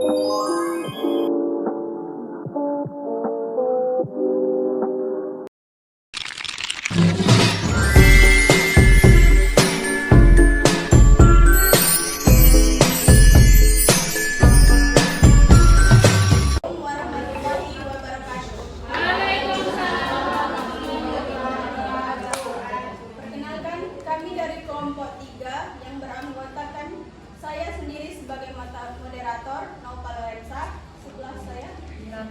Kami dari kelompok 3 yang beranggotakan saya sendiri sebagai moderator, Nauka Lorenza, sebelah saya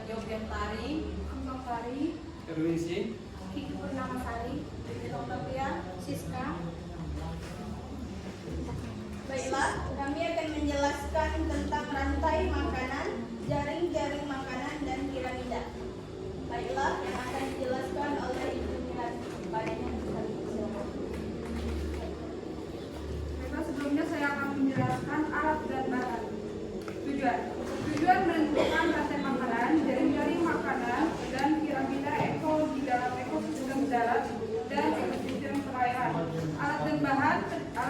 Yogyantari, Makari, Erwinsi, Kiki Purnamasari, Octavia, Siska. Baiklah, kami akan menjelaskan tentang rantai makanan, jaring-jaring makanan, dan piramida. Baiklah, yang akan dijelaskan oleh Ibu Mirati. Sebelumnya saya akan menjelaskan alat dan bahan. Tujuan menentukan rantai makanan, jaring-jaring makanan, dan piramida di dalam ekosistem darat dan ekosistem perairan. Alat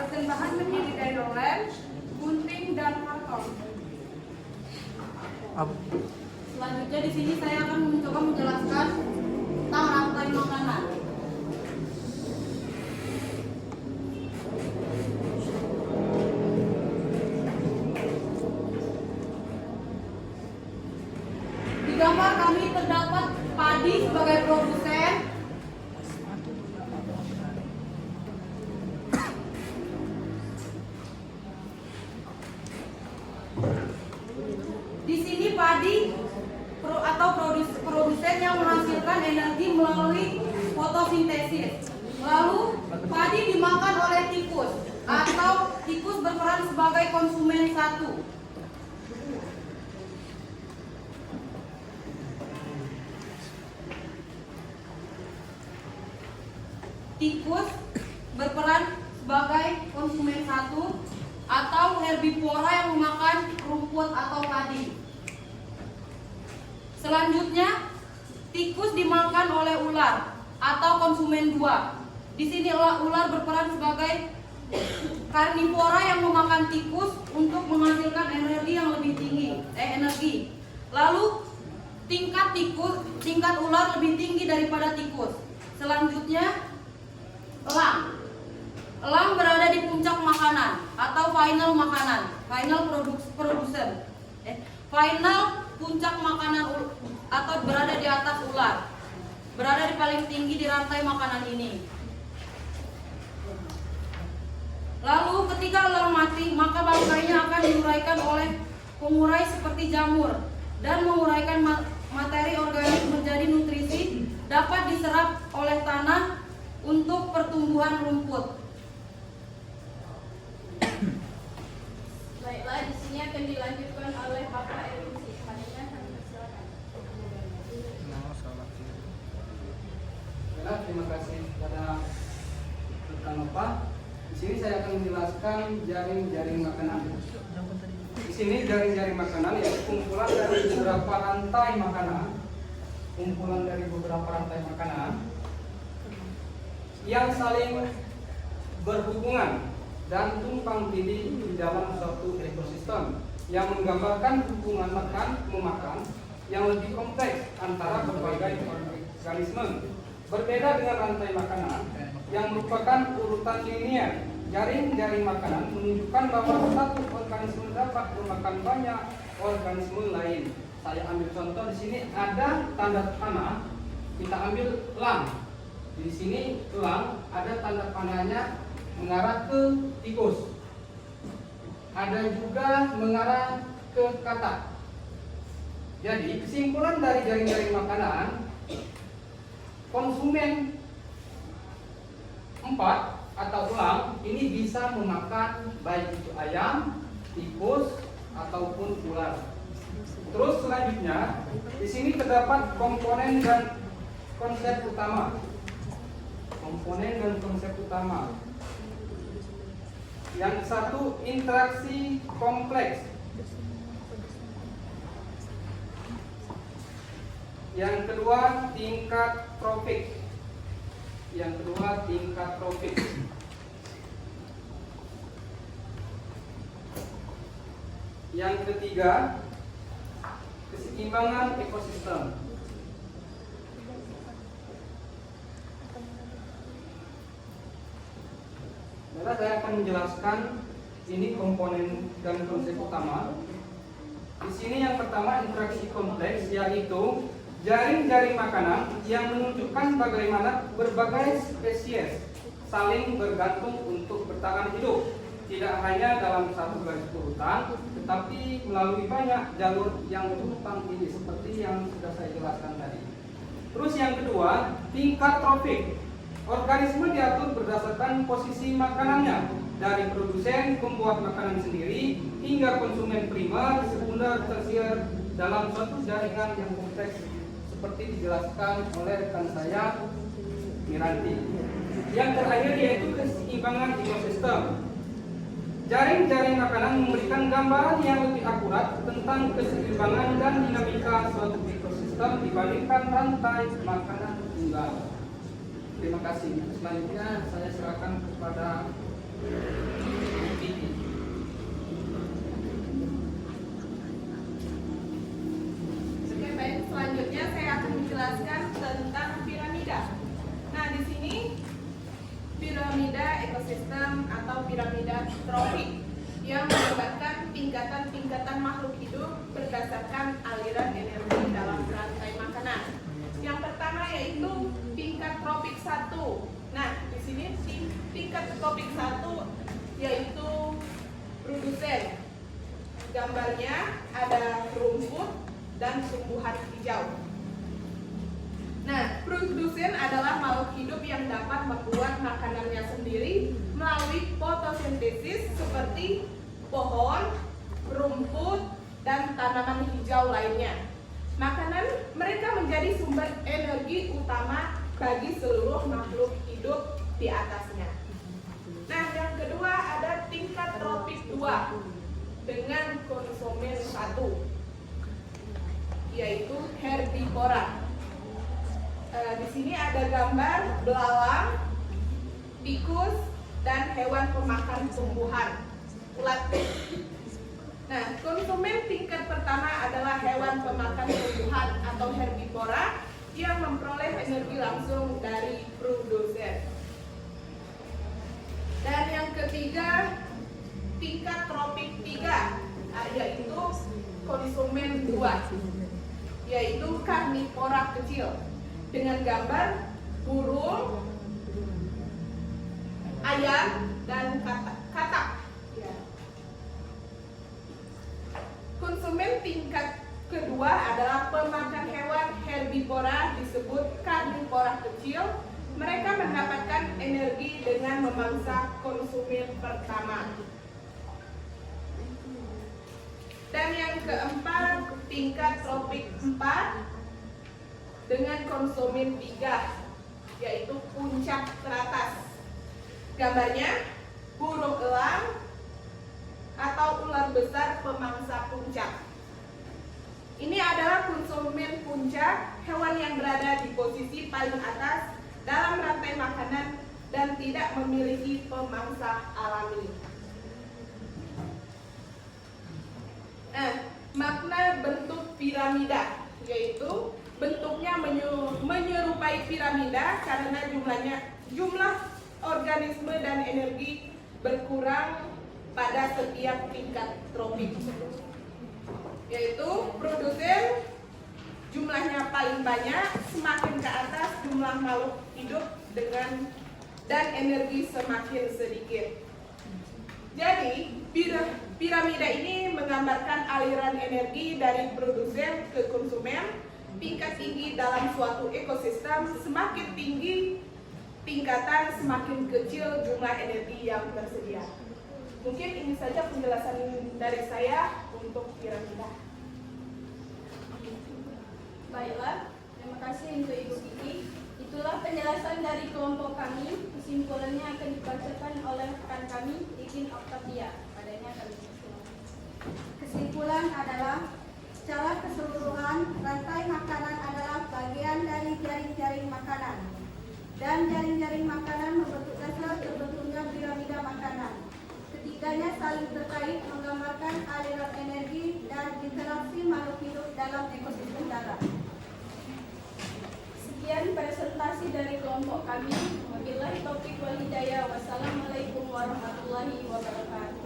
dan bahan terdiri dari lem, gunting, dan karton. Selanjutnya di sini saya akan mencoba menjelaskan tentang rantai makanan. Di gambar kami terdapat padi sebagai produsen, di sini padi atau produsen yang menghasilkan energi melalui fotosintesis. Lalu padi dimakan oleh tikus atau tikus berperan sebagai konsumen satu. Tikus berperan sebagai konsumen satu atau herbivora yang memakan rumput atau padi. Selanjutnya, tikus dimakan oleh ular atau konsumen dua. Di sini ular berperan sebagai karnivora yang memakan tikus untuk menghasilkan energi yang lebih tinggi. Lalu tingkat ular lebih tinggi daripada tikus. Selanjutnya, elang berada di puncak makanan atau final puncak makanan atau berada di atas ular, berada di paling tinggi di rantai makanan ini. Lalu ketika elang mati, maka bangkainya akan diuraikan oleh pengurai seperti jamur dan menguraikan materi organik menjadi nutrisi dapat diserap oleh tanah untuk pertumbuhan rumput. Baiklah, di sini akan dilanjutkan oleh Bapak Erwinsi. Silakan. terima kasih kepada rekan Bapak. Di sini saya akan menjelaskan jaring-jaring makanan. Di sini jaring-jaring makanan yaitu kumpulan dari beberapa rantai makanan yang saling berhubungan dan tumpang tindih di dalam suatu ekosistem yang menggambarkan hubungan makan-memakan yang lebih kompleks antara berbagai organisme. Berbeda dengan rantai makanan yang merupakan urutan linier, jaring-jaring makanan menunjukkan bahwa satu organisme dapat memakan banyak organisme lain. Saya ambil contoh di sini ada tanda panah, kita ambil elang. Di sini elang ada tanda panahnya mengarah ke tikus. Ada juga mengarah ke katak. Jadi kesimpulan dari jaring-jaring makanan, konsumen 4 atau elang ini bisa memakan baik itu ayam, tikus ataupun ular. Terus selanjutnya di sini terdapat komponen dan konsep utama. Yang satu, interaksi kompleks. Yang kedua, tingkat trofik. Yang ketiga, keseimbangan ekosistem. Baiklah, saya akan menjelaskan ini komponen dan konsep utama. Di sini yang pertama interaksi kompleks, yaitu jaring-jaring makanan yang menunjukkan bagaimana berbagai spesies saling bergantung untuk bertahan hidup, tidak hanya dalam satu garis urutan, tetapi melalui banyak jalur yang tumpang tindih seperti yang sudah saya jelaskan tadi. Terus yang kedua, tingkat trofik. Organisme diatur berdasarkan posisi makanannya, dari produsen, pembuat makanan sendiri, hingga konsumen primer, sekunder, tersier dalam suatu jaringan yang kompleks seperti dijelaskan oleh rekan saya, Miranti. Yang terakhir yaitu keseimbangan ekosistem. Jaring-jaring makanan memberikan gambaran yang lebih akurat tentang keseimbangan dan dinamika suatu ekosistem dibandingkan rantai makanan tunggal. Terima kasih. Selanjutnya saya serahkan kepada Vicky. Oke, baik. Selanjutnya saya akan menjelaskan tentang piramida. Nah, di sini piramida ekosistem atau piramida trofik yang menggambarkan tingkatan-tingkatan makhluk hidup berdasarkan aliran energi dalam rantai makanan. Yang pertama yaitu tingkat tropik 1. Nah, di sini tingkat tropik 1 yaitu produsen. Gambarnya ada rumput dan tumbuhan hijau. Nah, produsen adalah makhluk hidup yang dapat membuat makanannya sendiri melalui fotosintesis seperti pohon, rumput, dan tanaman hijau lainnya. Makanan mereka menjadi sumber energi utama bagi seluruh makhluk hidup di atasnya. Nah, yang kedua ada tingkat tropik 2 dengan konsumen 1, yaitu herbivora. Di sini ada gambar belalang, tikus, dan hewan pemakan tumbuhan, ulat. Nah, konsumen tingkat pertama adalah hewan pemakan tumbuhan atau herbivora yang memperoleh energi langsung dari produsen. Dan yang ketiga, tingkat tropik 3, yaitu konsumen 2, yaitu karnivora kecil. Dengan gambar burung, ayam, dan katak. Ya. Konsumen tingkat kedua adalah pemakan hewan herbivora disebut karnivora kecil. Mereka mendapatkan energi dengan memangsa konsumen pertama. Dan yang keempat, tingkat tropik 4 dengan konsumen 3, yaitu puncak teratas. Gambarnya burung elang atau ular besar pemangsa puncak. Ini adalah konsumen puncak, hewan yang berada di posisi paling atas dalam rantai makanan dan tidak memiliki pemangsa alami. Nah, makna bentuk piramida yaitu bentuknya menyerupai piramida karena jumlah organisme dan energi berkurang pada setiap tingkat tropik. Yaitu produsen jumlahnya paling banyak, semakin ke atas jumlah makhluk hidup dan energi semakin sedikit. Jadi piramida ini menggambarkan aliran energi dari produsen ke konsumen. Tingkat tinggi dalam suatu ekosistem, semakin tinggi tingkatan, semakin kecil jumlah energi yang tersedia. Mungkin ini saja penjelasan dari saya untuk piramida. Baiklah, terima kasih untuk Ibu Kiki. Itulah penjelasan dari kelompok kami. Kesimpulannya akan dibacakan oleh rekan kami, Ikin Octavia. Padanya kami kesimpulan adalah secara keseluruhan, rantai makanan adalah bagian dari jaring-jaring makanan. Dan jaring-jaring makanan membentuk dasar terbentuknya piramida makanan. Ketiganya saling terkait menggambarkan aliran energi dan interaksi makhluk hidup dalam ekosistem. kelompok kami. Wabillahi taufiq wal hidayah. Wassalamualaikum warahmatullahi wabarakatuh.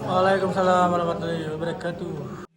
Waalaikumsalam warahmatullahi wabarakatuh.